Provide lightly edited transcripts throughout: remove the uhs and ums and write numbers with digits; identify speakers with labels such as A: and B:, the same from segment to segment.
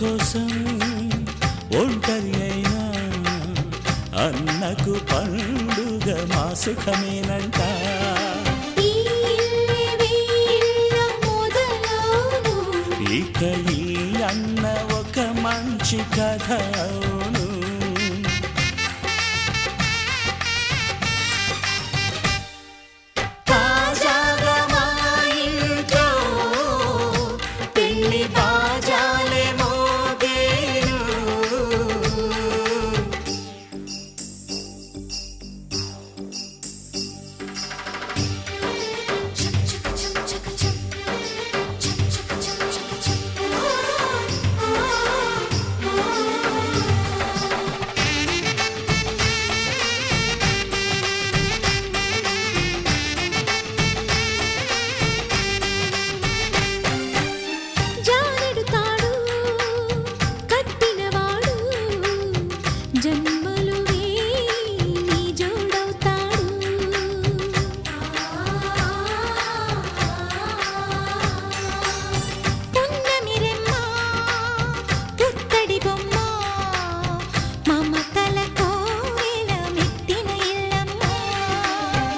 A: కోసం ఒంటరి అయినా అన్నకు పండుగ మా సుఖమేనంట. ఇక ఈ అన్న ఒక మంచి కథ అవును. తాజాగా మా ఇంట్లో పెళ్లి బాజాలే మోగేను.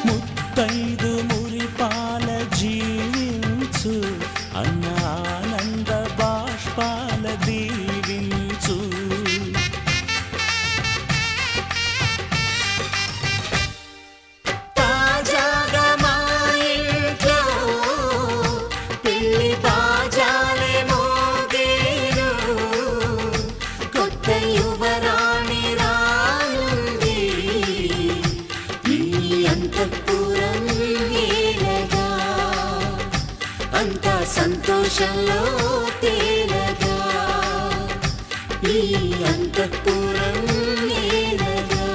A: ముత్తైదు మురిపాల జీవించు అన్న ఆనంద బాష్పాల దీవించు. తాజాగా మా ఇంట్లో పెళ్లి బాజాలే మోగేను. కొత్త యువరాణి రానుంది ఈ అంతఃపురం ఏలగా. అంతా సంతోషంలో తేలగా ఈ అంతఃపురం ఏలగా.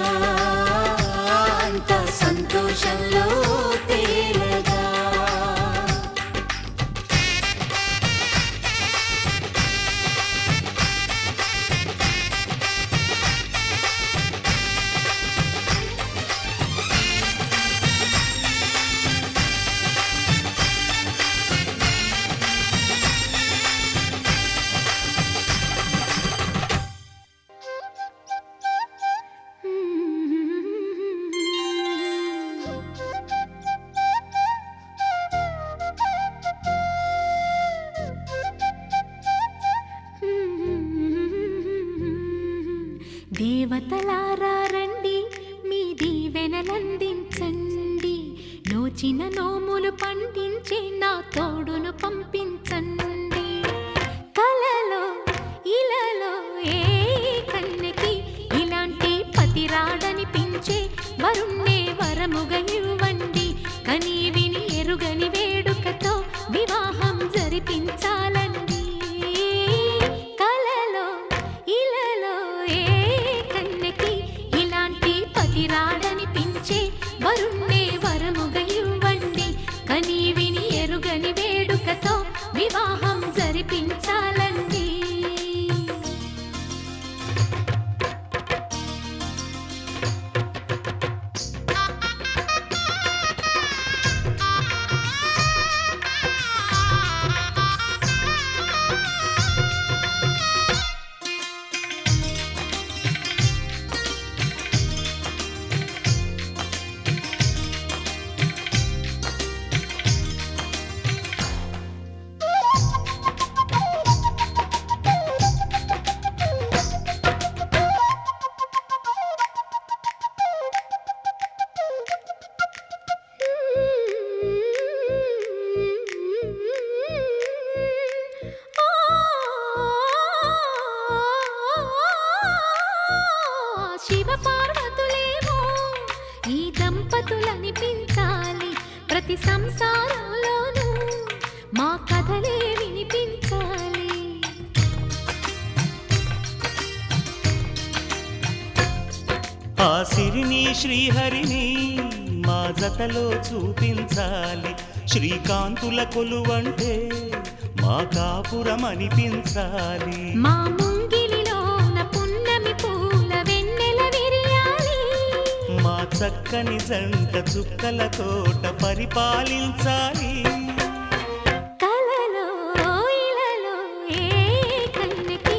A: అంతా సంతోషంలో తేలగా.
B: దేవతలారా రండి, మీ దీవెనలందించండి. నోచిన నోములు పండించే నా తోడును పంపించండి. కలలో ఇలలో ఏ కన్నెకి ఇలాంటి పతి రాడనిపించే వరుణ్ణే వరముగా ఇవ్వండి. కని విని ఎరుగని వేడుకతో వివాహం జరిపించాలండి. రాడనిపించే వరుణ్ణే వరముగా ఇవ్వండి. కని విని ఎరుగని వేడుకతో వివాహం జరిపించాలండి. శివపార్వతులేమో ఈ దంపతులనిపించాలి. ప్రతి సంసారంలోనూ మా కథలే వినిపించాలి.
A: ఆ సిరిని శ్రీహరిని మా జతలో చూపించాలి. శ్రీకాంతుల కొలువంటే మా కాపురం అనిపించాలి.
B: మా ముంగిలిలోన పున్నమి పూల వెన్నెల విరియాలి.
A: మా చక్కని జంట చుక్కల తోట పరిపాలించాలి.
B: కలలో ఇలలో ఏ కన్నెకి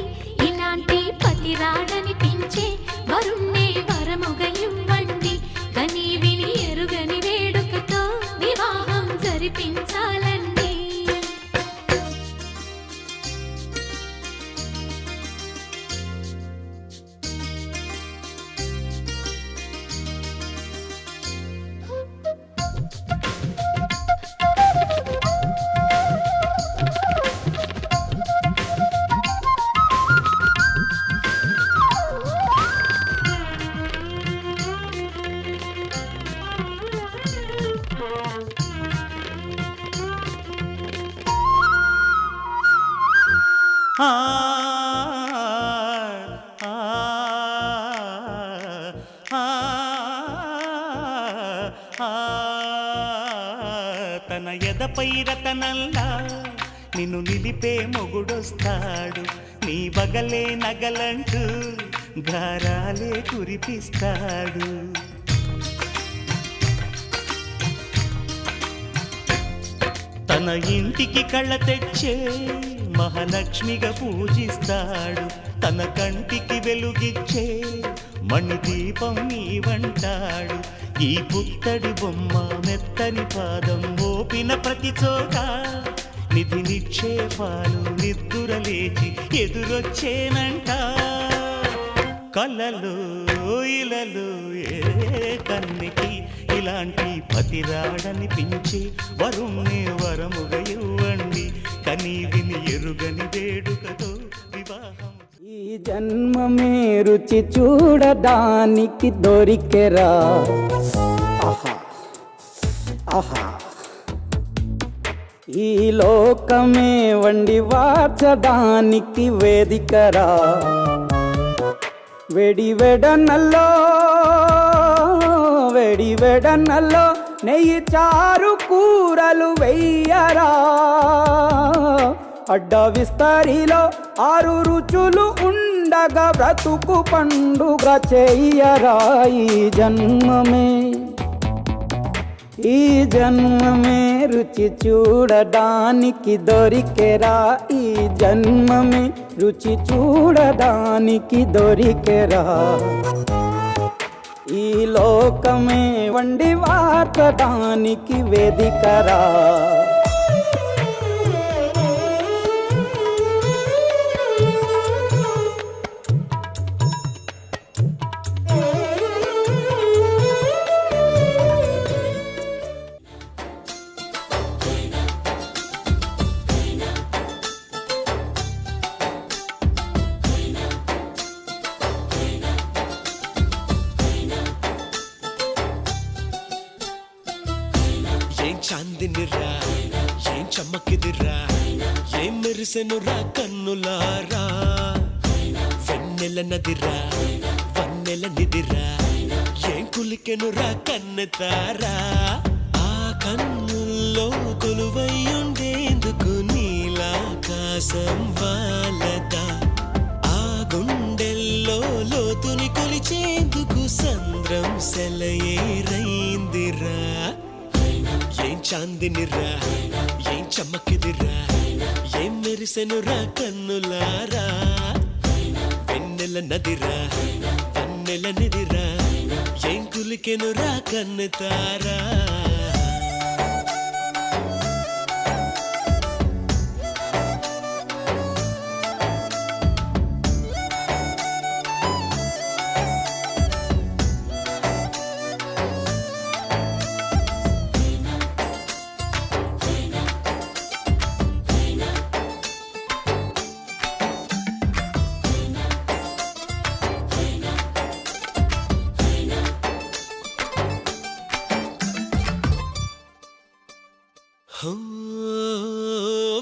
A: ఎదపై రతనల్లా నిన్ను నిలిపే మొగుడొస్తాడు, నీ బగలే నగలంటూ గారాలే కురిపిస్తాడు. తన ఇంటికి కళ్ళ తెచ్చే మహాలక్ష్మిగా పూజిస్తాడు, తన కంటికి వెలుగిచ్చే మణిదీపం నీవంటాడు. ఈ పుత్తడి బొమ్మ మెత్తని పాదం మోపిన ప్రతి చోట నిధి నిక్షేపాలు నిద్దురలేచి ఎదురొచ్చేనంట. కలలో ఇలలో ఏ కన్నికి ఇలాంటి పతిరాడనిపించి వరుణ్ణి వరముగా ఇవ్వండి, కనీ విని ఎరుగని వేడుకతో వివాహం.
C: ఈ జన్మమే రుచి చూడడానికి దొరికెరా, ఆహా ఆహా. ఈ లోకమే వండి వార్చడానికి వేదికరా, వెడి వెడనల్లో నెయ్యి చారు కూరలు వెయ్యరా, అడ్డ విస్తరిలో 6 రుచులు ఉండగా బ్రతుకు పండుగ చెయ్యరా. ఈ జన్మమే రుచి చూడడానికి దొరికెరా, ఈ జన్మమే రుచి చూడడానికి దొరికెరా. ఈ లోకమే వండి వార్చడానికి వేదికరా.
D: ఏం చాందినిరా, ఏం చమ్మకిదిరా, ఏం మెరిసెనురా కన్నులారా, వెన్నెల నదిరా వన్నెల నిదిరా, ఏం కులికెనురా కన్నెతారా. ఆ కన్నుల్లో కొలువై ఉండేందుకు నీలాకాశం వాలదా, ఆ గుండెల్లో లోతుని కొలిచేందుకు సంద్రం సెలయేరైందిరా. ఏం చాందినిరా, ఏం చమ్మకిదిరా, ఏం మెరిసెనురా కన్నులారా, వెన్నెల నదిరా వన్నెల నిదిరా, ఏం కులికెనురా కన్నెతారా.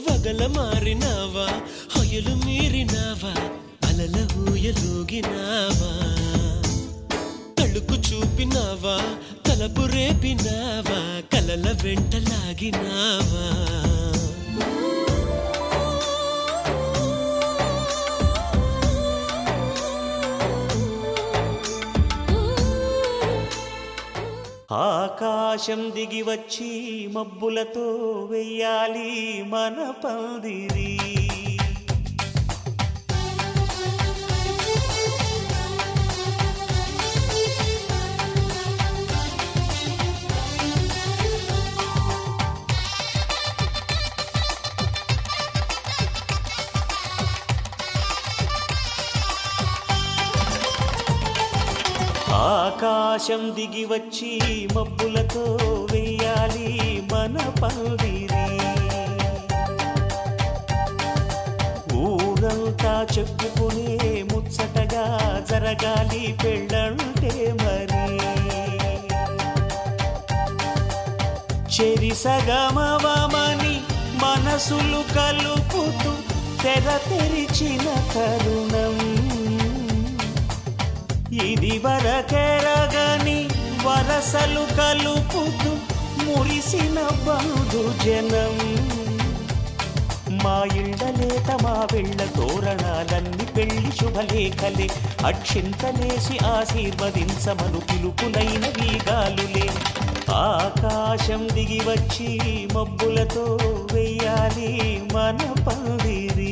D: వగల మారినావా, హొయలు మీరినావా, అలల ఊయలూగినావా, తళుకు చూపినావా, తలపు రేపినావా, కలల వెంటలాగినావా.
A: ఆకాశం దిగి వచ్చి మబ్బులతో వెయ్యాలి మన పందిరి, ఆకాశం దిగి వచ్చి మబ్బులతో వెయ్యాలి మన పందిరి, ఊరంతా చెప్పుకునే ముచ్చటగా జరగాలి పెళ్ళంటే మరి. చెరిసగమవమని మనసులు కలుపుతూ తెర తెరిచిన తరుణం, ఇది వరకెరగని వరసలు కలుపుతూ మురిసిన బంధు జనం. మా ఇళ్ళలేత మా వెళ్ళ తోరణాలన్నీ పెళ్లి శుభలేఖలే, అక్షింతలేసి ఆశీర్వదించమను పిలుపులైన వీగాలులే. ఆకాశం దిగి వచ్చి మబ్బులతో వెయ్యాలి మన పందిరి.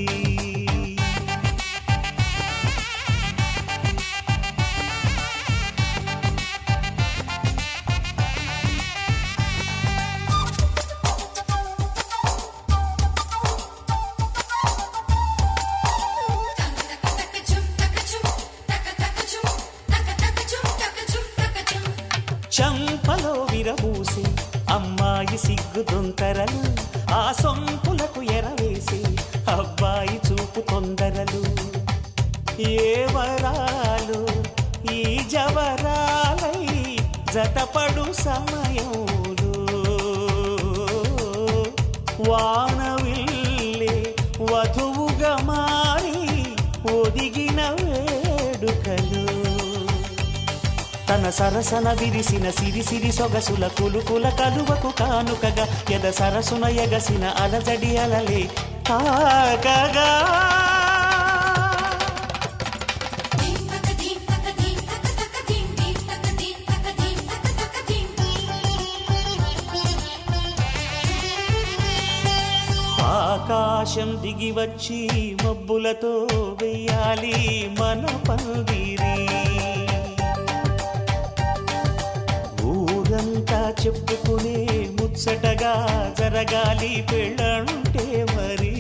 A: చంపలో విరబూసి అమ్మాయి సిగ్గు దొంతరలు, ఆ సొంపులకు ఎరవేసి అబ్బాయి చూపు తొందరలు. ఏ వరాలు ఈ జవరాలై జతపడు సమయంలో, వానవిల్లే వధువుగా మారి ఒదిగిన వేడుకలు. తన సరసన విరిసిన సిరిసిరి సొగసుల కులుకుల కలువకు కానుకగా, ఎద సరసున ఎగసిన అలజడి అలలే తాకగా. ఆకాశం దిగి వచ్చి మబ్బులతో వెయ్యాలి మన పందిరి. ఊరంతా చెప్పుకునే ముచ్చటగా జరగాలి పెళ్ళంటే మరి.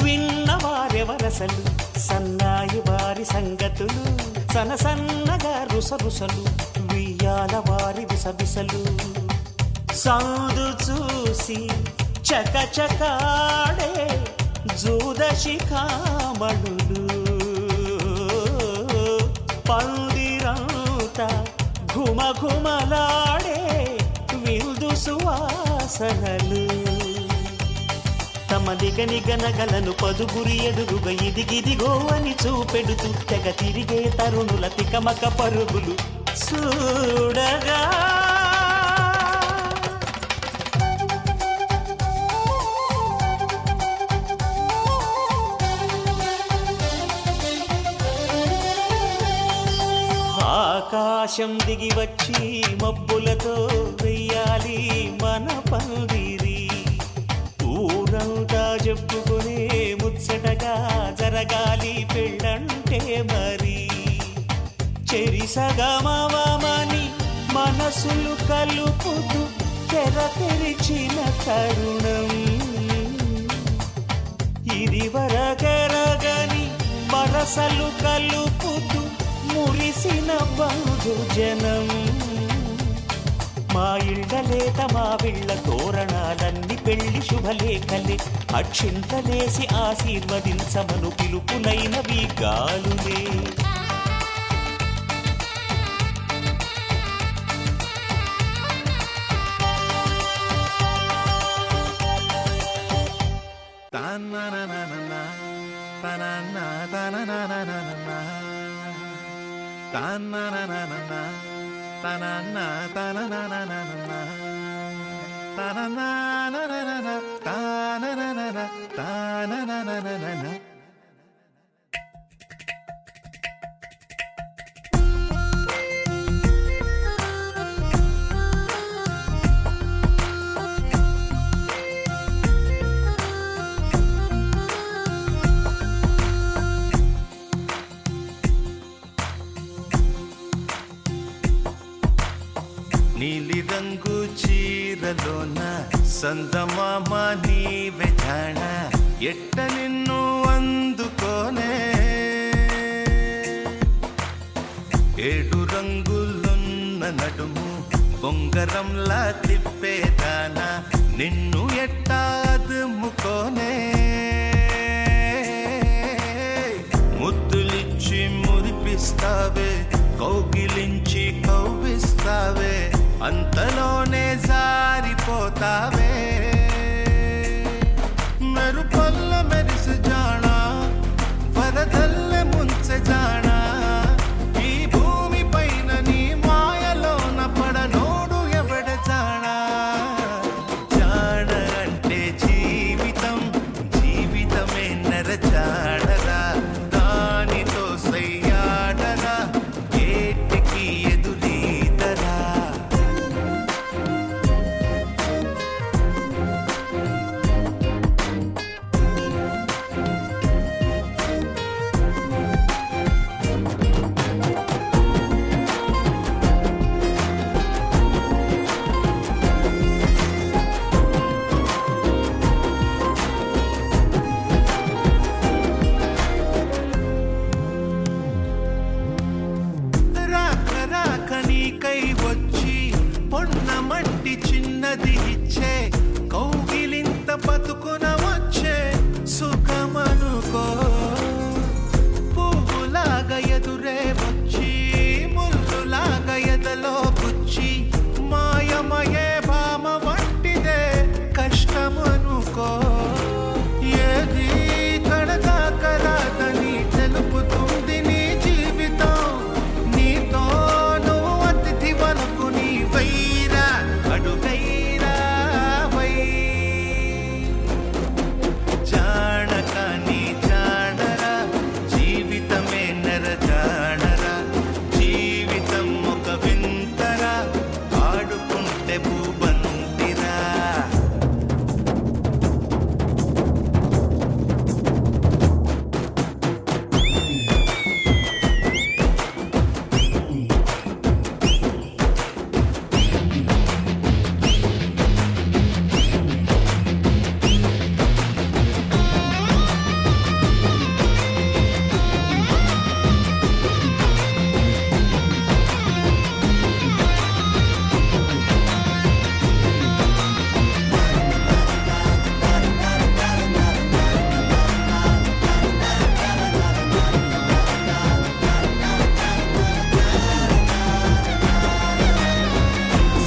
A: విన్నవారెవరసలు సన్నాయి వారి సంగతులు, సన్నగా రుసరుసలు వియ్యాల వారి విసవిసలు. సౌదు చూసి చకచకాడే జూదశిఖామణులు, పందిరంతా ఘుమఘుమలాడే విందు సువాసనలు. తమ నిగనగలను పదుగురి ఎదురుగా ఇదిగిదిగో అని చూపెడుతూ తెగ తిరిగే తరుణుల తికమక పరుగులు చూడగా. ఆకాశం దిగి వచ్చి మబ్బులతో వెయ్యాలి మన పందిరి. ఊరంతా చెప్పుకునే ముచ్చటగా జరగాలి పెళ్ళంటే మరి. చెరిసగమవమని మనసులు కలుపుతూ తెర తెరిచిన తరుణం, ఇది వరకెరగని వరసలు కలుపుతూ మురిసిన బంధు జనం. మా ఇళ్ళలేత మా వీళ్ళ తోరణాలన్నీ పెళ్లి శుభలేఖలే, అక్షింతలేసి ఆశీర్వదించమను పిలుపులైనవి గాలులే.
E: నీలి రంగు చీరలోన సందమామ నీవే జాణ, ఎట్ట నిన్ను అందుకోనే. ఏడు రంగులున్న నడుము బొంగరంలా తిప్పేదానా నిన్ను ఎట్టా అదుముకోనే ముద్దులిచ్చి మురిపిస్తావే కౌగిలించి కౌగిస్తావే అంతలోనే జారిపోతావే మెరుపల్ల మెరిసి జానా వరదల్లె ముంచె జానా ఈ భూమి పైన నీ మాయలోన పడనోడు ఎవడ జానా జాన అంటే జీవితం జీవితమే నరజాడరా దానితో సయ్యాడరా ఏటికి ఎదురీదరా రాక రాక నీకై వచ్చి పొన్నమంటి చిన్నది ఇచ్చే కౌగిలింత బతుకున వచ్చే సుఖమనుకో పువ్వులాగా ఎదురే వచ్చి ముల్లులాగా ఎదలో గుచ్చి మాయమయే భామ వంటిదే కష్టమనుకో ఏది కడదాకరాదని తెలుపుతుంది నీ జీవితం నీతో నువ్వు అతిథి వరకు నీ వైరా అడుగైరా వై జానక నీ జానరా జీవితమే నరజానరా జీవితం ఒక వింతరా ఆడుకుంటే భూబంతిరా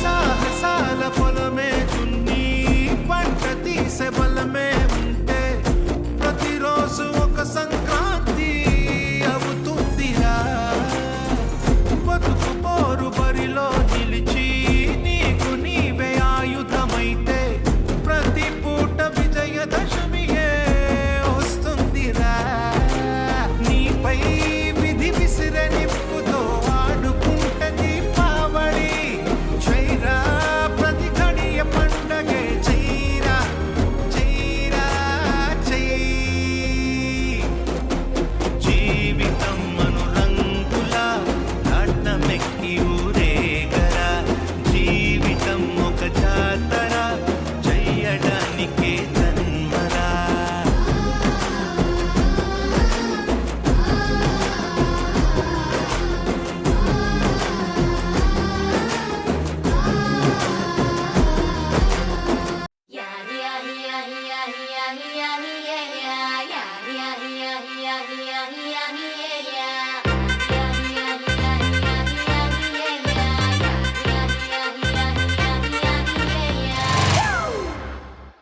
E: సాహసాల పొలమే దున్ని పంట తీసే బలమే ఉంటే ప్రతిరోజు ఒక సంక్రాంతి అవుతుందిరా బతుకు పోరు బరిలో నిలిచి నీకు నీవే ఆయుధమైతే ప్రతి పూట విజయదశమియే వస్తుందిరా నీపై విధి విసిరే నిప్పుతో ఆడుకుంటే దీపావళి చైరా ప్రతి గడియ పండగే చైరా చైరా చై జీవితం అనురంగుల నాట్యమెక్కి ఊరేగరా జీవితం ఒక జాతర చెయ్యడానికే జన్మరా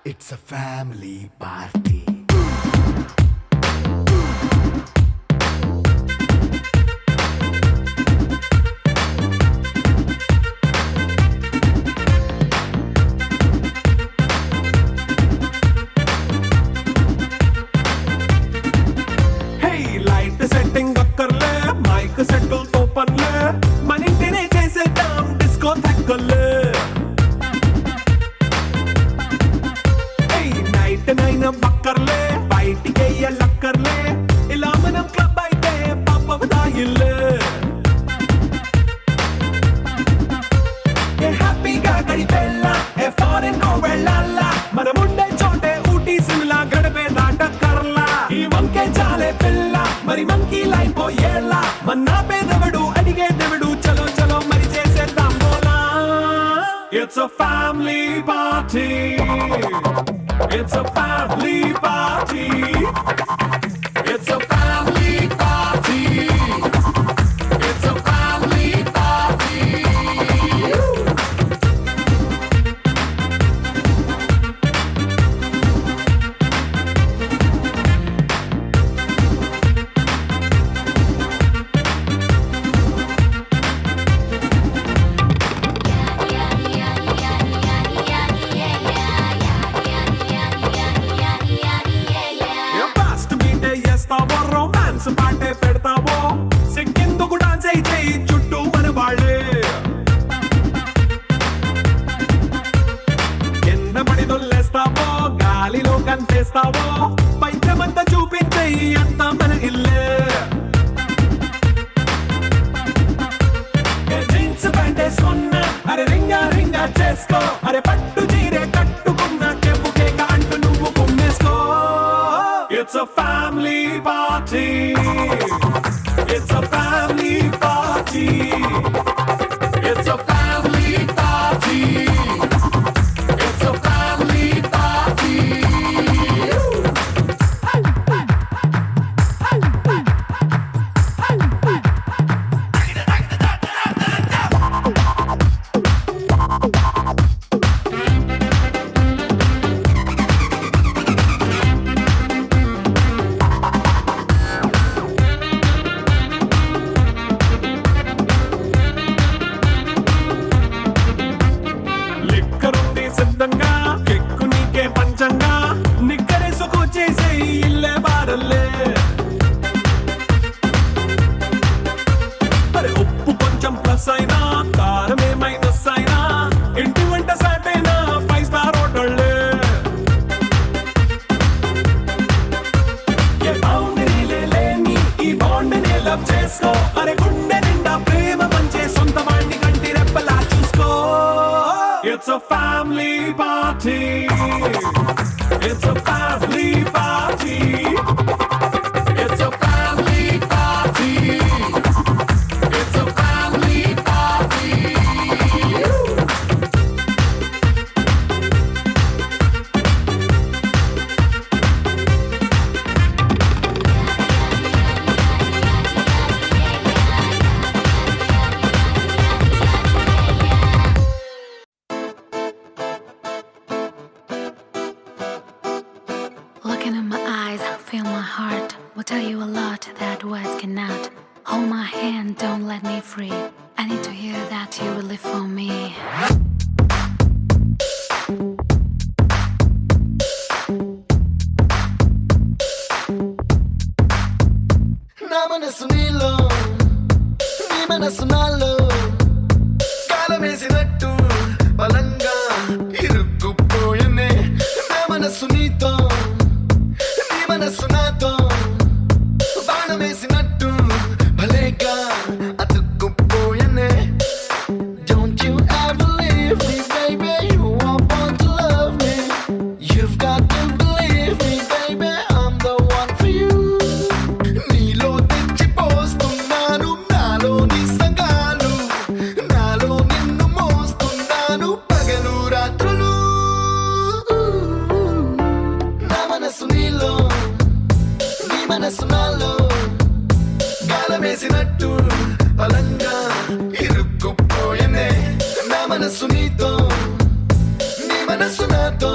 F: It's a family party.
G: Hey, light setting అక్కర్లే మైక్ సెట్టుల్ తో పనిలే మన ఇంటినే చేసేద్దాం డిస్కో థక్కర్లే నైట్ నైన్ బక్కర్లే బయటికి లక్కర్లే ఇలా మనం క్లబ్ అయితే పాపదాయిల్లే హ్యాపీగా గడిపెళ్ళ ఏ ఫారెన్ వెళ్ళాలా మనముండే చోటే ఊటీ సిమ్లా గడిపే దాటక్కర్లా ఈ వంకే చాలే పిల్ల మరి మంకీ లైపోయేలా మన్నా పేదవడు అడిగేదెవడు చలో చలో మరి చేసేద్దాం బోలా a family party. It's a family party. It's a family party. It's a family party. Fast మీటే చేస్తావో రొమాన్స్ పాటే పెడతావో సిక్కిందుకు డాన్స్ అయి చేయి చుట్టూ మన వాళ్ళే కింద పడి దొల్లేస్తావో గాలిలో కంటేస్తావో పైచమంతా చూపించేయి అంతా మన ఇల్లే జీన్స్ ప్యాంట్ వేసుకున్నా అరే రింగా రింగా చేసుకో అరే పట్టు చీరే కట్టుకున్నా చెవు కేక అంటూ నువ్వు కుమ్మేసుకో. It's a family party. It's a family party. It's a family party. It's a family party. లిక్కరుంది సిద్ధంగా కెక్కు నీకే పంచంగా నిక్కరేసుకొచ్చేసేయి ఇల్లే బారల్లే అరే ఉప్పు కొంచెం ప్లస్ అయినా కారమే మైనస్ అయినా ఇంటి వంట సాటైనా 5 స్టార్ హోటళ్ళే ఏ బౌండరీలే లేని ఈ బాండ్ని లవ్ చేసుకో అరే గుండె నిండా ప్రేమ పంచే సొంత వాణ్ణి కంటి రెప్పలా చూసుకో. It's a family party. It's a family party. It's a family party. It's a family party.
B: Looking in my eyes, feel my heart. Will tell you a lot that words cannot. Hold my hand, don't let me free. I need to hear that you will live for me.
F: నా మనసు నీలో నీ మనసు నాలో కాలమేసినట్టు బలంగా ఇరుక్కుపోయనే నా మనసు నీతో నీ మనసు నాతో బాణమేసినట్టు భలేగా అతుక్కుపోయనే. Don't you ever leave me, baby. You are born to love me. You've got to believe me, baby. I'm the one for you. నీలో తెచ్చిపోస్తున్నాను నాలోని సంగాలు నాలో నిన్ను మోస్తున్నాను పగలు రాత్రులు. నా మనసు నీలో నీ మనసు నాలో కాలమేసినట్టు బలంగా ఇరుక్కుపోయనే నా మనసు నీతో నీ మనసు నాతో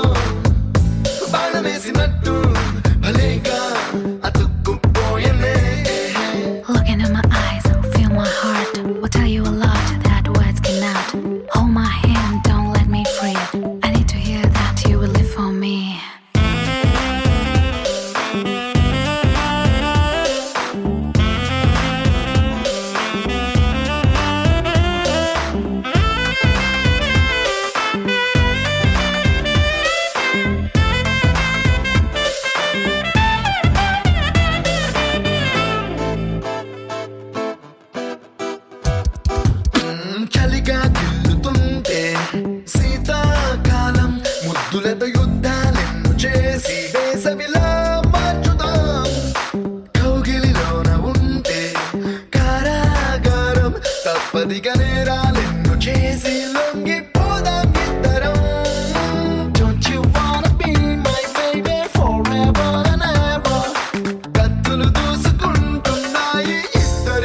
F: బాణమేసినట్టు భలేగా అతుక్కుపోయనే.
B: Looking in my eyes, feel my heart. Will tell you a lot that words cannot. Hold my hand, don't let me free. I need to hear that you will live for me.
F: చలిగా గిల్లుతుంటే శీతాకాలం ముద్దులతో యుద్ధాలెన్ను చేసి వేసవిలా మార్చుదాం. కౌగిలిలోన ఉంటే కారాగారం తప్పదిగా నేరాలెన్ను చేసి లొంగిపోదాం.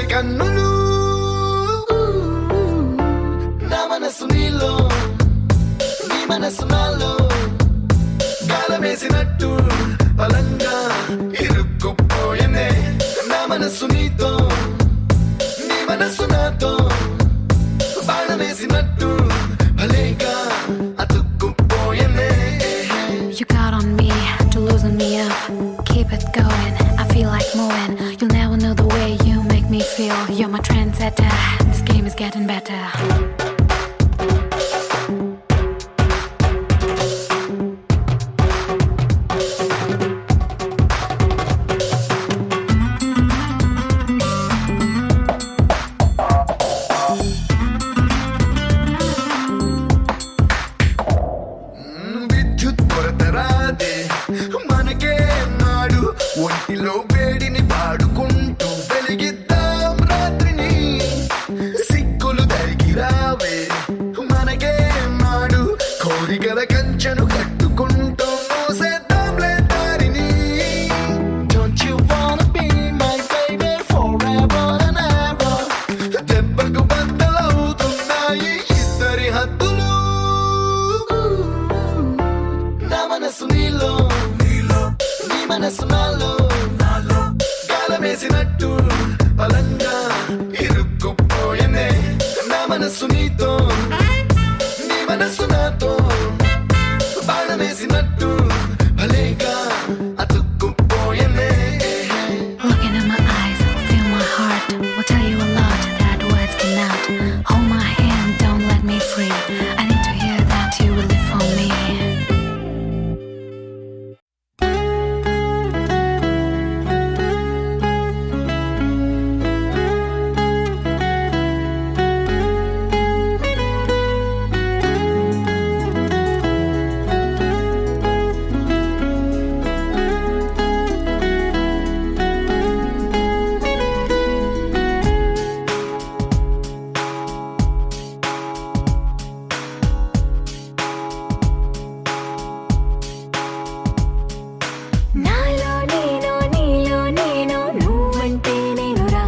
F: తొలి కన్నులు నా మనసు నీలో నీ మనసు నాలో గాలమేసినట్టు బలంగా ఇరుక్కుపోయనే నా మనసు నీతో నీ మనసు నాతో బాణమేసినట్టు భలేగా అతుక్కుపోయనే
B: You got on me to loosen me up. Keep it going, I feel like moving. You'll never know the way you make me feel. You're my trendsetter, this game is getting better.
F: విద్యుత్ కొరత రాదే మనకే నాడు ఒంటిలో వేడిని పాడుకుంటూ వెలిగిద్దాం రాత్రిని సిగ్గులు దరికి రావే మనకే నాడు కోరికల కంచెను కట్టుకుంటూ మోసేద్దాంలే దారిని Don't you wanna be my baby forever and ever దెబ్బకు బద్దలవుతున్నాయి ఇద్దరి హద్దులు నా మనసు నీలో నీ మనసు నాలో గాలమేసినట్టు బలంగా ఇరుక్కుపోయనే నా మనసు నీతో నీ మనసు నాతో బాణమేసినట్టు భలేగా అతుక్కుపోయనే
B: Look into my eyes, feel my heart. Will tell you a lot that words cannot. Hold my hand, don't let me free. I need to hear that you will live for me. నాలో నేను నీలో నేను నువ్వంటే నేనురా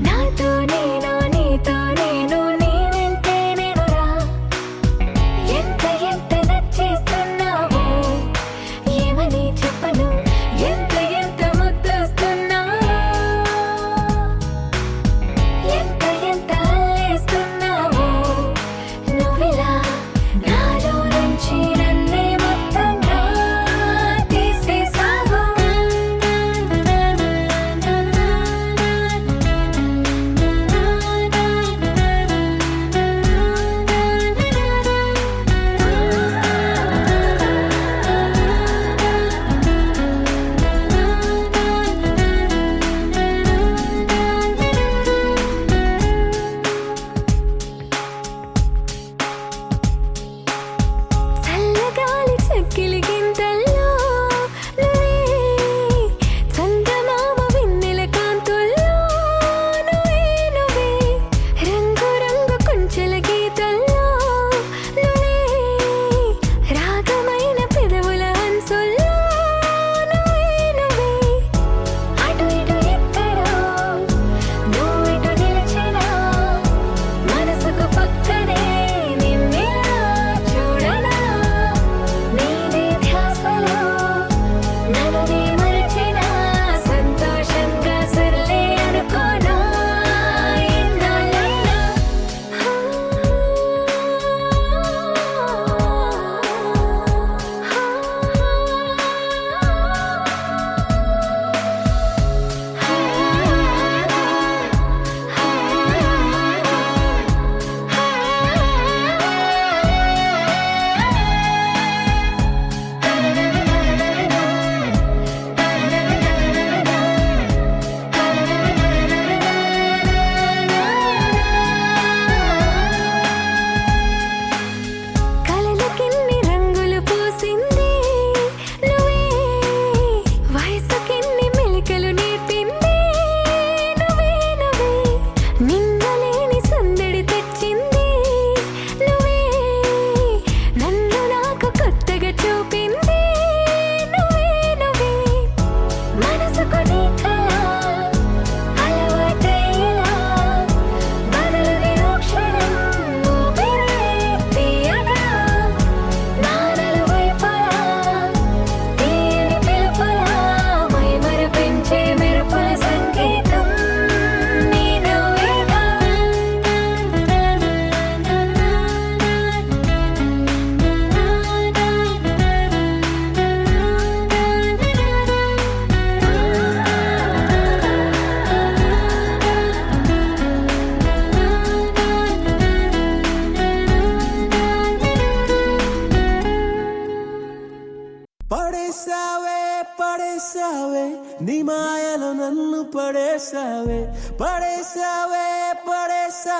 B: నాతో నేను నీతో నేను నేనంటే నేనురా ఎంత ఎంత నచ్చేస్తున్నావో ఏమని చెప్పను ఎంత ఎంత ముద్దొస్తున్నావో ఎంత ఎంత అల్లేస్తున్నావో నువ్విలా నాలో నుంచి నన్నే మొత్తంగా తీసేసావు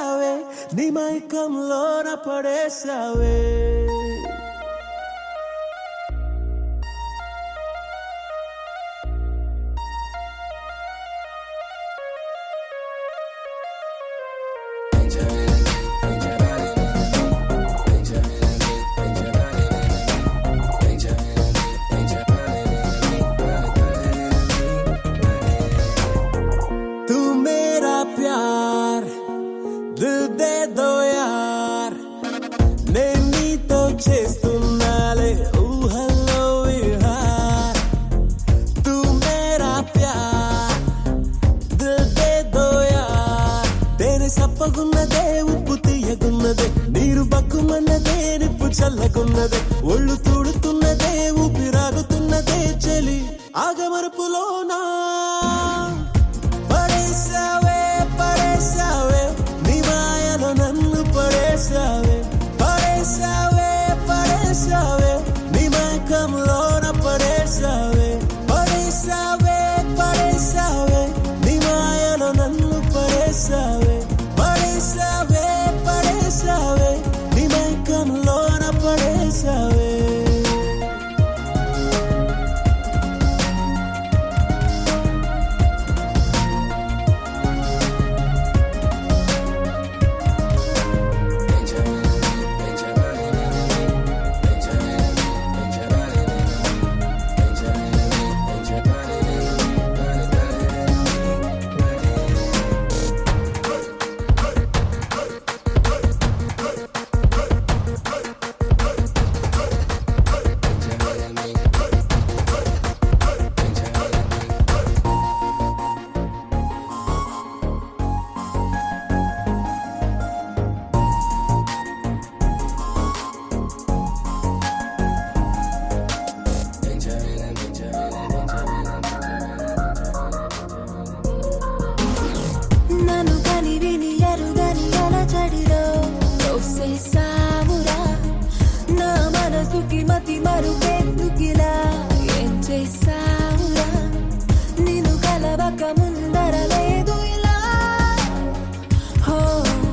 D: పడేసావే నీ మైకంలోన పడేసావే प्यार दिल दे दो यार నేను నీతో చేస్తున్నాలే ఊహల్లో విహార్ తూ మేరా ప్యార్ దిల్ దే దో యార్ తేనె సప్పగున్నదే ఉప్పు తీయగున్నదే నీరు బక్కుమన్నదే నిప్పు చల్లగున్నదే ఒళ్ళు తూడుతున్నదే ఊపిరాగుతున్నదే చెలి ఆగమరుపులోనా పడేసావే పడేసావే నీ మాయలో నన్ను పడేసావే పడేసావే పడేసావే నీ మైకంలోన పడేసావే పడేసావే పడేసావే నీ మాయలో నన్ను పడేసావే పడేసావే పడేసావే నీ మైకంలోన పడేసావే
H: నన్ను కని విని ఎరుగని అలజడిలో తోసేసావురా నా మనసుకి మతి మరుపెందుకిలా ఏం చేసావురా నిన్ను కలవక ముందర లేదు ఇలా హో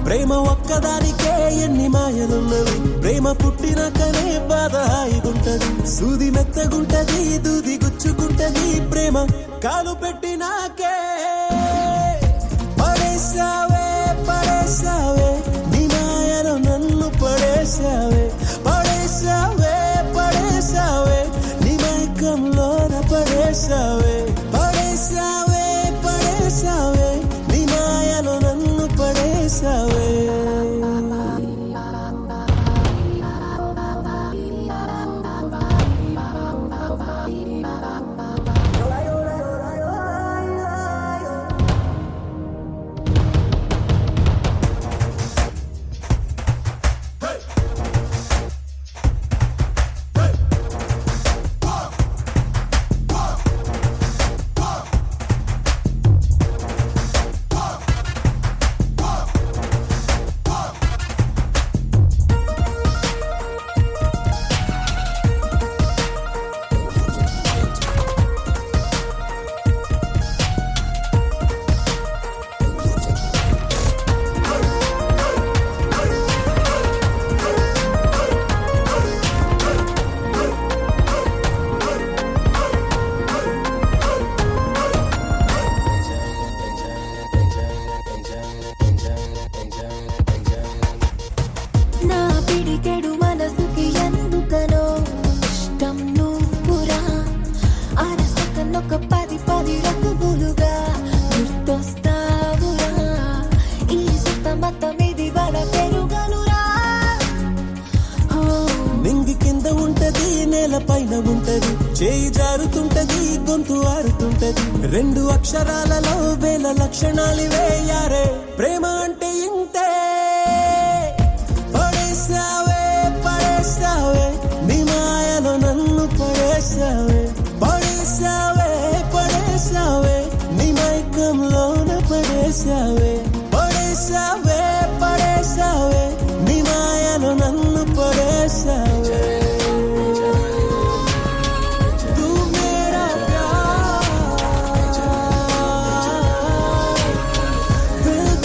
D: ప్రేమ ఒక్కదానికే ఎన్ని మాయలున్నవి ప్రేమ పుట్టినాకనే బాధ హాయిగుంటది సూది మెత్తగుంటది దూది గుచ్చుకుంటది ప్రేమ కాలు పెట్టినాకే పడేసావే పడేసావే నీ మాయలో నన్ను పడేసావే పడేసావే పడేసావే నీ మైకంలోన పడేసావే పడేసావే పడేసావే నీ మాయలో నన్ను పడేసావే
H: నా పిడికెడు మనసుకి ఎందుకనో ఇష్టం నువ్వురా అరసకనొక 10 రకులుగా గుర్తొస్తావురా ఈ సుత్తమతం ఇది వల పెరుగనురా
D: నింగి కింద ఉంటది నేల పైన ఉంటది చేయి జారుతుంటది గొంతు ఆరుతుంటది రెండు అక్షరాలలో వేల లక్షణాలివే యారే ప్రేమ అంటే ఇంతే పడేసావే పడేసావే నీ మాయలో నన్ను పడేసావే పడేసావే పడేసావే నీ మైకంలోన పడేసావే పడేసావే పడేసావే నీ మాయలో నన్ను పడేసావే తూ మేరా ప్యార్ దిల్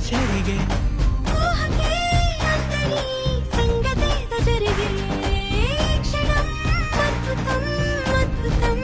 E: చెరిగే
H: ఊహకే అందని సంగతేదో జరిగే క్షణం అద్భుతం అద్భుతం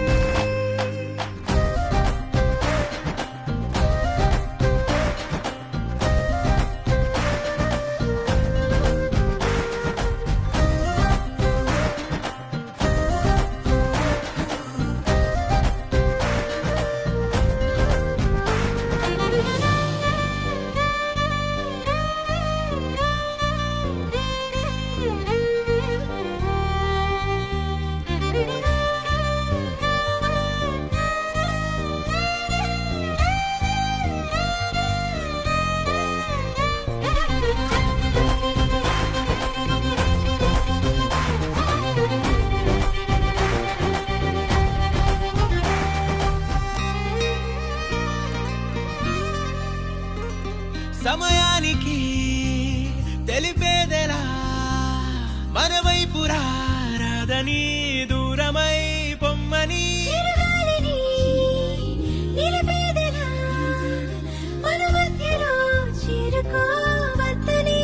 E: సమయానికి తెలిపేదెలా మన వైపు రాదని దూరమై పొమ్మని
H: చిరుగాలిని నిలిపేదెలా మన మధ్యలో చేరుకోవద్దని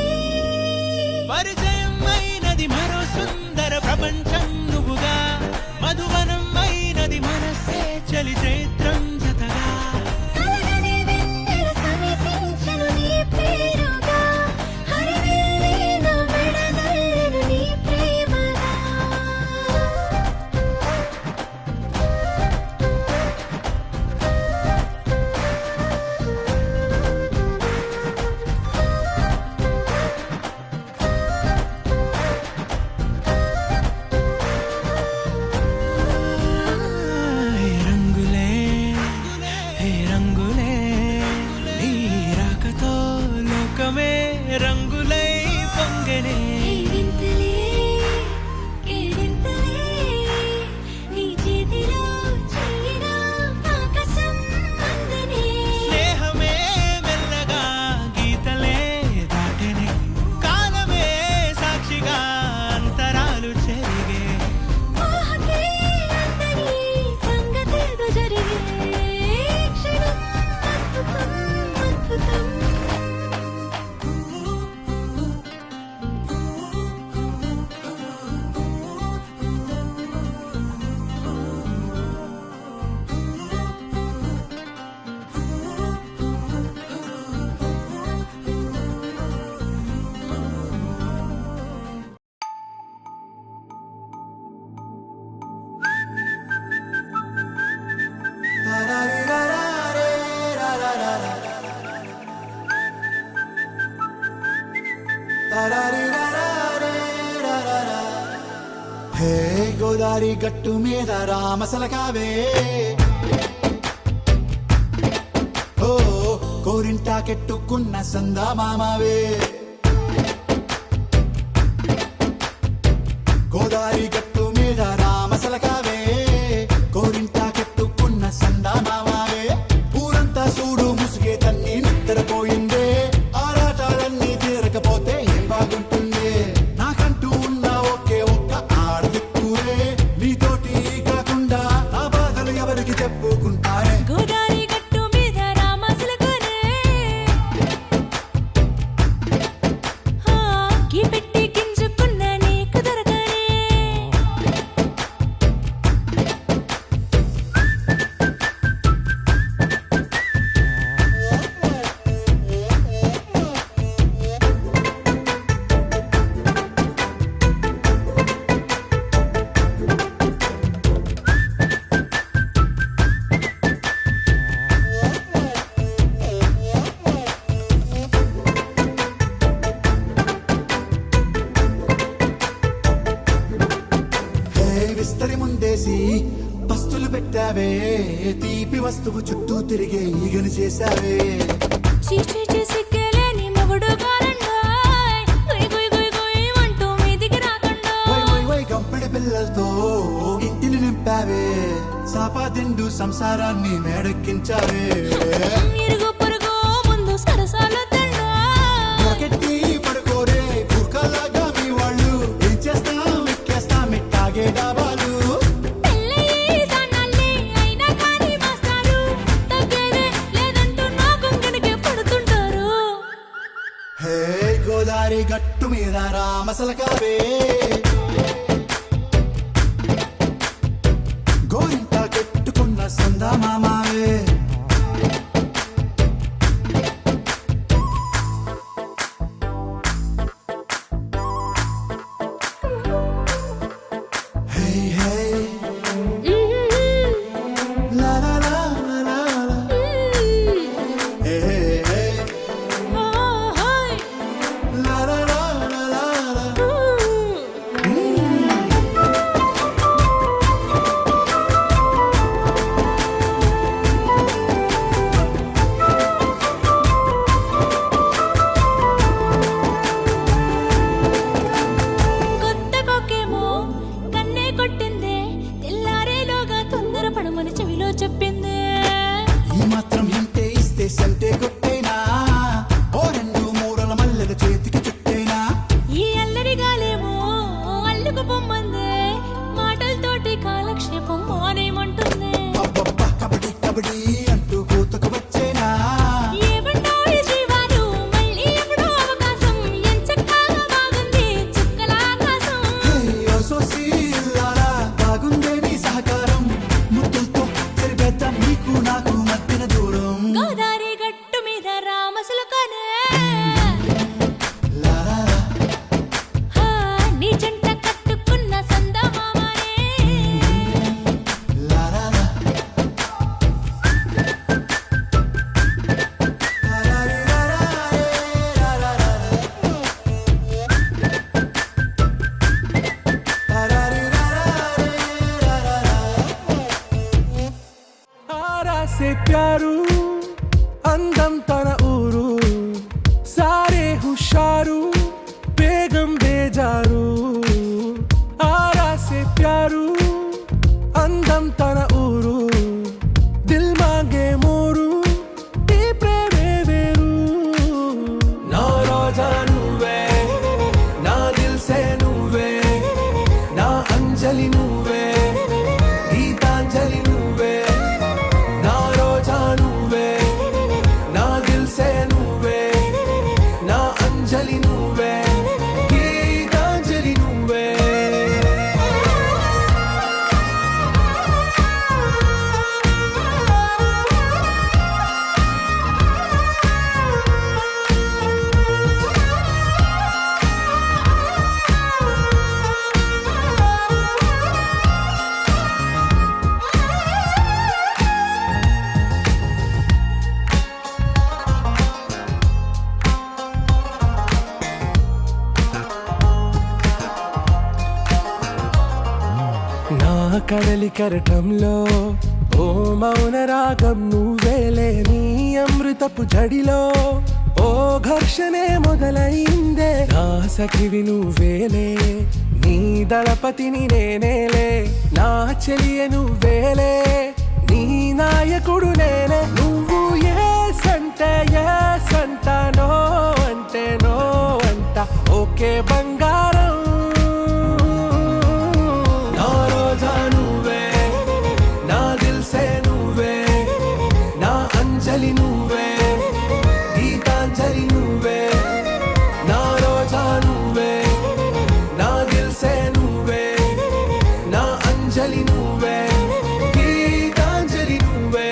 E: పరిచయం అయినది మరో సుందర ప్రపంచం నువ్వుగా మధువనం అయినది మనసే చలి చైత్రం జతగా
H: కలగని వెన్నెల సమీపించెను నీ పేరుగా హరివిల్లే నా మెడదల్లెను నీ ప్రేమగా
E: హే రంగులే హే రంగులే నీ రాకతో లోకమే రంగులై పొంగనే
H: కేరింతలే కేరింతలే నీ చేతిలో చెయ్యినా ఆకాశం అందనే
E: స్నేహమే మెల్లగా గీతలే దాటెనే కాలమే సాక్షిగా అంతరాలు చెరిగే
H: ఊహకే అందని సంగతేదో జరిగే క్షణం అద్భుతం అద్భుతం
F: హే గోదారి గట్టు మీద రామసలకావే ఓ కోరింటాకెట్టుకున్న సందా మామావే గోదారి గట్టు మీద రామసలకావే కోరింటాకెట్టుకున్న సందా మామావే ఊరంతా చూడు ముసుగే తన్ని నిద్రపోయిందే ఆరాటాలన్నీ తీరకపోతే ఏం బాగుంటుంది నాకంటూ ఉన్న ఒకే ఒక్క ఆడదిక్కురే నీతోటి కాకుండా నా బాధలు ఎవరికి చెప్పుకుంటానే
H: గోదారి గట్టు మీద రామసులకనే గీ పెట్టి గింజుకున్న నీకు దొరకనే
F: హే విస్తరి ముందేసి పస్తులు పెట్టావే తీపి వస్తువు చుట్టూ తిరిగే ఈగను చేశావే
H: చీచీ సిగ్గలేని మొగుడు కాలండాయ్ గుయ్ గుయ్ గుయ్ గుయ్ అంటూ మీదికి రాకుండా
F: వై వై వై గంపెడి పిల్లలతో ఇంటిని నింపావే సాపాదిండు సంసారాన్ని మేడెక్కించావే
H: ఇరుగు పొరుగు ముందు సరసాల తండా
F: పొరకెట్టి పడుకోరే బుర్కలాగా మీ వాళ్ళు ఏం చేస్తాం ఎక్కేస్తాం ఇట్టాగే డాబాలు
H: పెళ్ళయి సన్నాళ్ళే అయినా కానీ మాస్తారు తగ్గేదే లేదంటూ నా కొంగడికే పడుతుంటారు
F: గోదారి గట్టు మీద రామసలకావే గోరింట కెట్టుకున్న సందా మామావే
H: కొత్త కొక్కేమో కన్నే కొట్టిందే తెల్లారేలోగా తొందర పడమని చెవిలో చెప్పిందే
F: ఈ మాత్రం ఇంటే ఇస్తే సంటే కొట్టేనా ఓ రెండు మూరల మల్లెల చేతికి చుట్టేనా
H: ఈ అల్లరి గాలేమో అల్లుకు పొమ్మందే మాటలతోటి కాలక్షేపం మానేమంటుందే
F: అబ్బబ్బా కబడ్డీ కబడ్డీ అంటూ కూతకు వచ్చేనా
H: ఏమంటాయి జీవాలు మళ్ళీ ఎప్పుడో అవకాశం ఎంచక్కా బాగుంది చుక్కల ఆకాశం
F: హే సోసీలారా బాగుందే నీ సహకారం ముద్దులతో చెరిపేద్దాం నీకు నాకు మధ్యన దూరం
H: గోదారి గట్టు మీద రామసులకనే
F: లారా
H: హా నీ జంట కట్టుకున్న సందమామనే
F: లారా
G: आरा से प्यारू అందం తన ఊరు సారే హుషారు బేగం బేజారు ఆరా సే ప్యారు అందం తన ఊరు దిల్ మాంగే మోరు ఈ ప్రేమే వేరు నా రోజా నువ్వే నా దిల్ సే నువ్వే నా అంజలి నువ్వే గీతాంజలి నువ్వే నా రోజా నువ్వే నా దిల్ సే నువ్వే నా అంజలి నువ్వే గీతాంజలి నువ్వే నా కడలి కరటంలో ఓ మౌన రాగం నువ్వేలే నీ అమృతపు జడిలో ఓ ఘర్షణే మొదలైందే నా సఖివి నువ్వేలే నీ దళపతిని నేనేలే నా చెలియ నువ్వేలే నీ నాయకుడు నేనే నువ్వు ఏ సంట నో అంటే నో అంట ఓకే బంగారం నా రోజా నువ్వే నా దిల్ సే నువ్వే నా అంజలి నువ్వే గీతాంజలి నువ్వే నా రోజా నువ్వే నా దిల్ సే నువ్వే నా అంజలి నువ్వే గీతాంజలి నువ్వే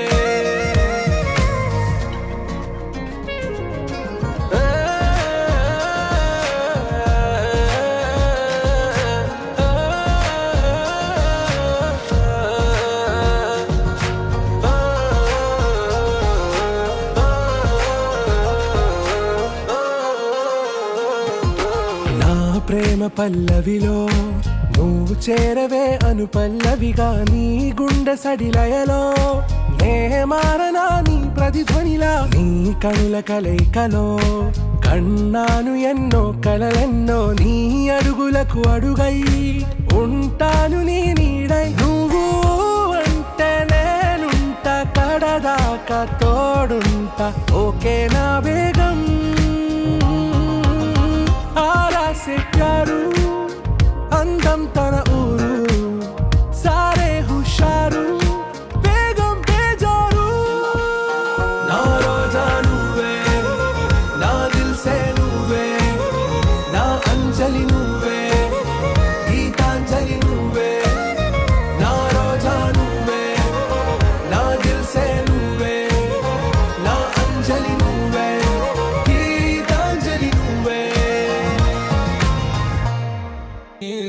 G: నా ప్రేమ పల్లవిలో నువ్వు చేరవే అను పల్లవిగా నీ గుండె సడిలయలో నే మారనా నీ ప్రతిధ్వనిలా నీ కనుల కలయికలో కన్నాను ఎన్నో కలలెన్నో నీ అడుగులకు అడుగై ఉంటాను నీ నీడై నువ్వు అంటే నేనుంట కడదాకా తోడుంటా ఓకే నా బేగం ఆరా సే ప్యారు అందం తన ఊరు సారే హుషారు బేగం బేజారు నా రోజా నువ్వే నా దిల్ సే నువ్వే
D: గీతాంజలి నువ్వే గీతాంజలి నువ్వే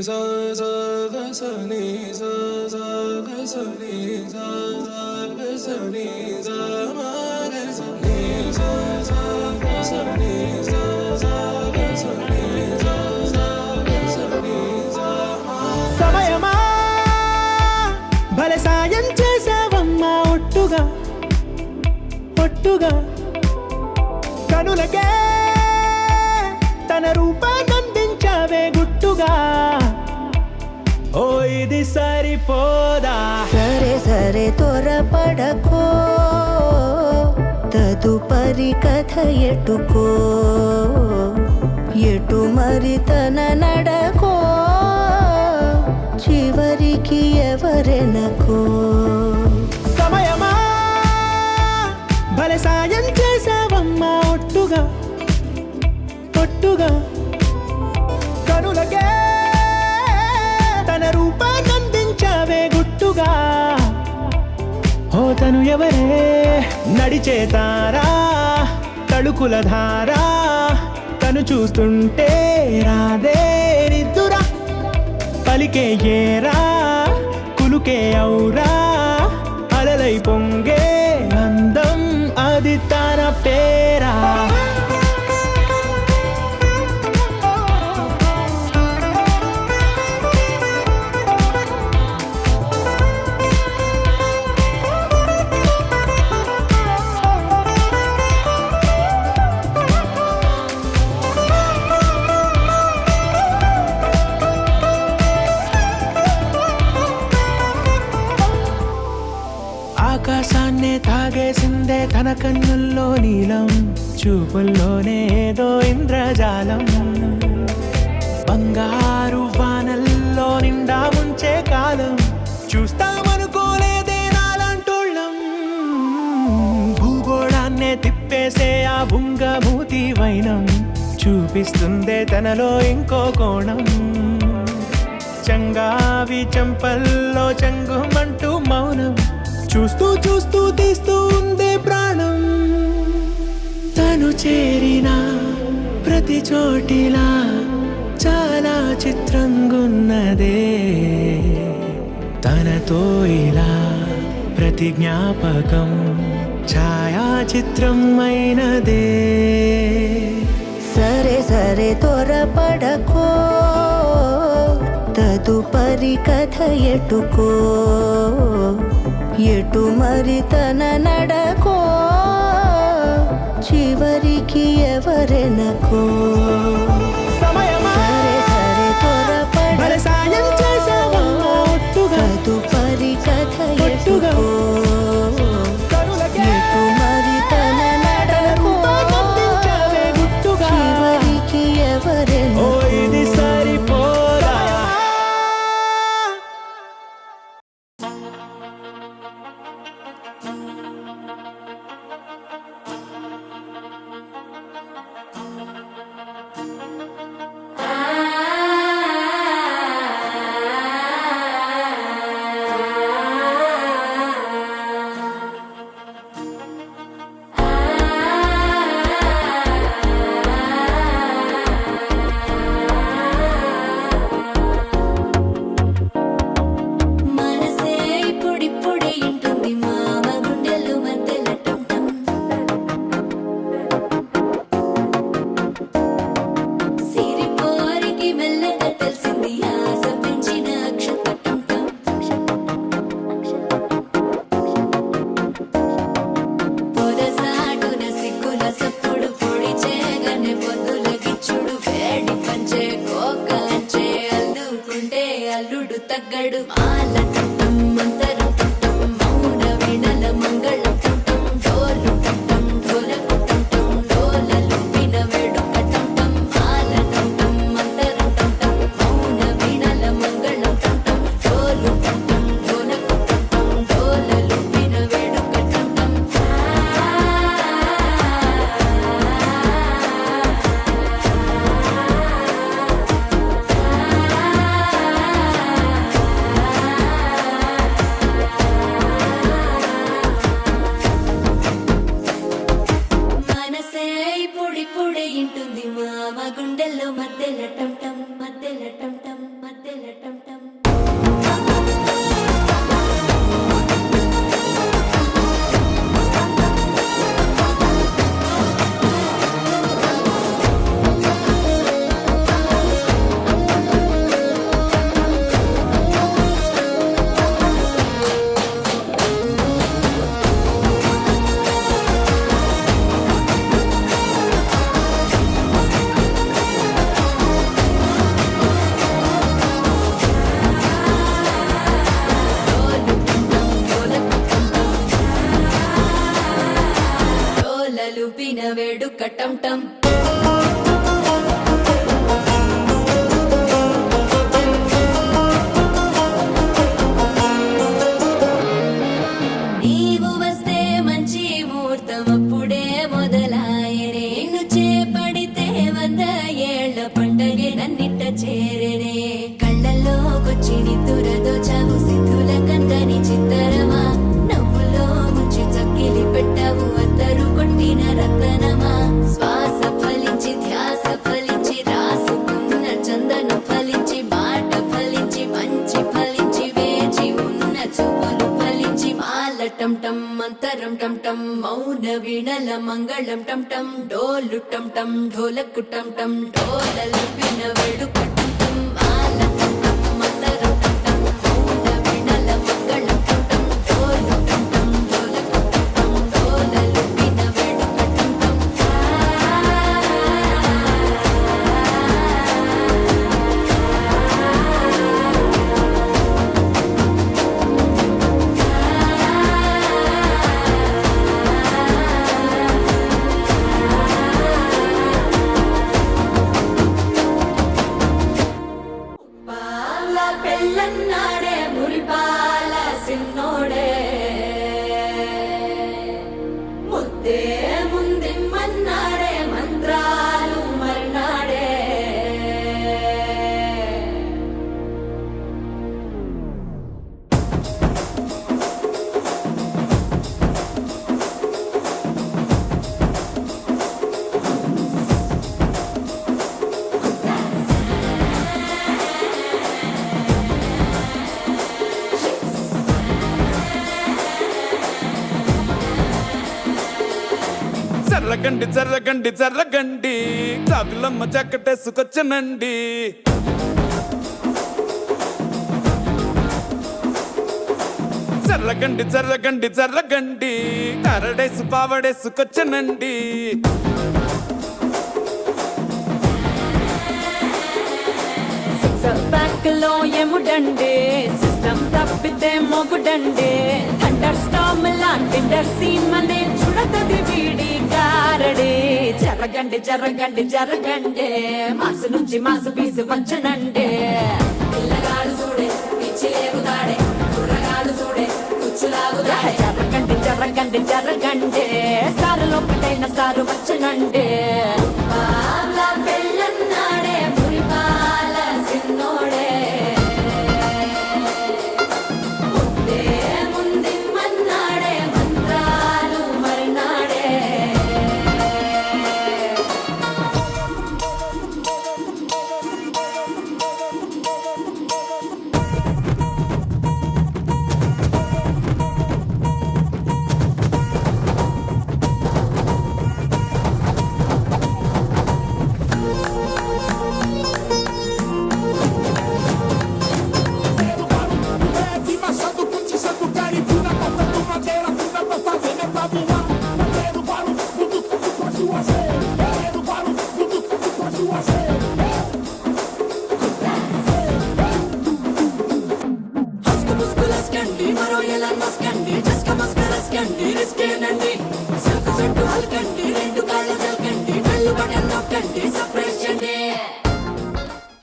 D: సా సా గ స ని సా సా గ స ని సా సా గ స ని సా మా గ స ని సా సా గ స ని సా సా గ స ని సా సా గ స ని సా మా
A: సమయమా భలే సాయం చేసావమ్మా ఒట్టుగా ఒట్టుగా కనులకే తన రూపాన్నందించావే గుట్టుగా ఓ ఇది సరిపోదా
H: సరే సరే త్వరపడకో తదుపరి కథ ఎటుకో ఎటు మరి తన నడకో చివరికి ఎవరెనకో
A: సమయమా భలే సాయం చేసావమ్మా ఒట్టుగా ఒట్టుగా కనులకే తన రూపాన్నందించావే గుట్టుగా ఓ తను ఎవరే నడిచే తారా తళుకుల ధారా తను చూస్తుంటే రాదే నిద్దురా పలికే ఏరా కులుకే ఔరా అలలై పొంగే అందం అది తన పేరా ఆకాశాన్నే తాగేసిందే తన కన్నుల్లో నీలం చూపుల్లోనే ఏదో ఇంద్రజాలం బంగారు వానల్లో నిండా ఉంచే కాలం చూస్తామనుకోలేదే నాలాంటోళ్ళం భూగోళాన్నే తిప్పేసే ఆ బుంగమూతి వైనం చూపిస్తుందే తనలో ఇంకో కోణం చంగావి చంపల్లో చంగుమంటూ మౌనం చూస్తూ చూస్తూ తీస్తూ ఉందే ప్రాణం తను చేరిన ప్రతి చోటిలా చాలా చిత్రంగున్నదే తనతో ఇలా ప్రతి జ్ఞాపకం ఛాయాచిత్రం అయినదే
H: సరే సరే త్వరపడకో తదుపరి కథ ఎటుకో ఎటు మరి తన నడకో చివరికి ఎవరెనకో
A: సమయమా
H: సరే సరే
A: భలే సాయం చేసావమ్మా ఒట్టుగా
H: తదుపరి కథ
A: ఒట్టుగా
H: ఎటుకో
A: కనులకే
H: ఎటు మరి తన నడకో
A: రూపాన్నందించావే గుట్టుగా
H: చివరికి
A: ఓ
H: ఎవరెనకో
A: ఇది సరిపోదా
H: మనసే ఇప్పుడిప్పుడే ఇంటుంది మామ గుండెలు మధ్యలటం సిరిపోరికి మెల్లగా తెలిసింది ఆశ పెంచిన అక్షతటం పొదసాటున సిగ్గుల సప్పుడు పొడి చేయగానే పొద్దుల గిచ్చుడు వేడి పంచే కోక అంచే అల్లుకుంటే అల్లుడు తగ్గడు మాల టుట్టం మంతరం టుట్టం మౌన వీణల మంగళం టుట్టం డోలు టుట్టం డోలకు టుట్టం డోలలు విన వేడుక టుట్టం మాల టుట్టం మంతరం టుట్టం మౌన వీణల మంగళం టుట్టం డోలు టుట్టం డోలకు టుట్టం డోలలు విన వేడుక టుట్టం ఇప్పుడే ఇంటుంది మామ గుండెల్లో మధ్యల టంటం మధ్యల టంటం మధ్యల టంటం వేడుక టంటం నీవు వస్తే మంచి ముహూర్తం అప్పుడే మొదలాయనే నిన్ను చేపడితే 100 ఏళ్ల పండగే నన్నిట్ట చేరనే కళ్ళల్లోకొచ్చి నిద్దురదోచావు సిద్ధుల కందని చిత్తరమా నవ్వులో ముంచి చక్కిలి పెట్టావు అద్దరు కొట్టిన రతనమా శ్వాస ఫలించి ధ్యాస ఫలించి రాసుకున్న చందనం ఫలించి మాట ఫలించి మంచి ఫలించి వేచి ఉన్న చూపులు ఫలించి మాల టంటం మంతరం టంటం మౌన వీణల మంగళం టంటం డోలు టంటం ఢోలకు టంటం డోలలు విన వేడుక టంటం మాల టంటం మంతరం టంటం మౌన వీణల మంగళం టంటం డోలు టంటం ఢోలకు టంటం డోలలు విన వేడుక టంటం పాల పెళ్ళన్నాడే మురిపాల సిన్నోడే ముద్దే ముందిమ్మన్నాడే మంత్రాలు మర్నాడే
C: జర్రగండి జర్రగండి జర్రగండి చాకులమ్మ చక్కటేసుకొచ్చనండి జర్రగండి జర్రగండి జర్రగండి కరడేసు పావడేసుకొచ్చనండి
I: బ్యాక్ లో ఎముడండి సిస్టమ్ తప్పితే మొగుడండి థండర్ స్టామ్ లాంటి సీన్ అనే చూడతది వీడి గారడి జరగండి జరగండి జరగండి మాసు నుంచి మాసు పీసు వచ్చనండి
H: పిల్లగాడు చూడే పిచ్చి లేగుతాడే కుర్రగాడు చూడే కుచ్చులాగుతాడే
I: జరగండి జరగండి జరగండి స్టార్ లో ఒకటైన స్టార్ వచ్చనండి
H: పాల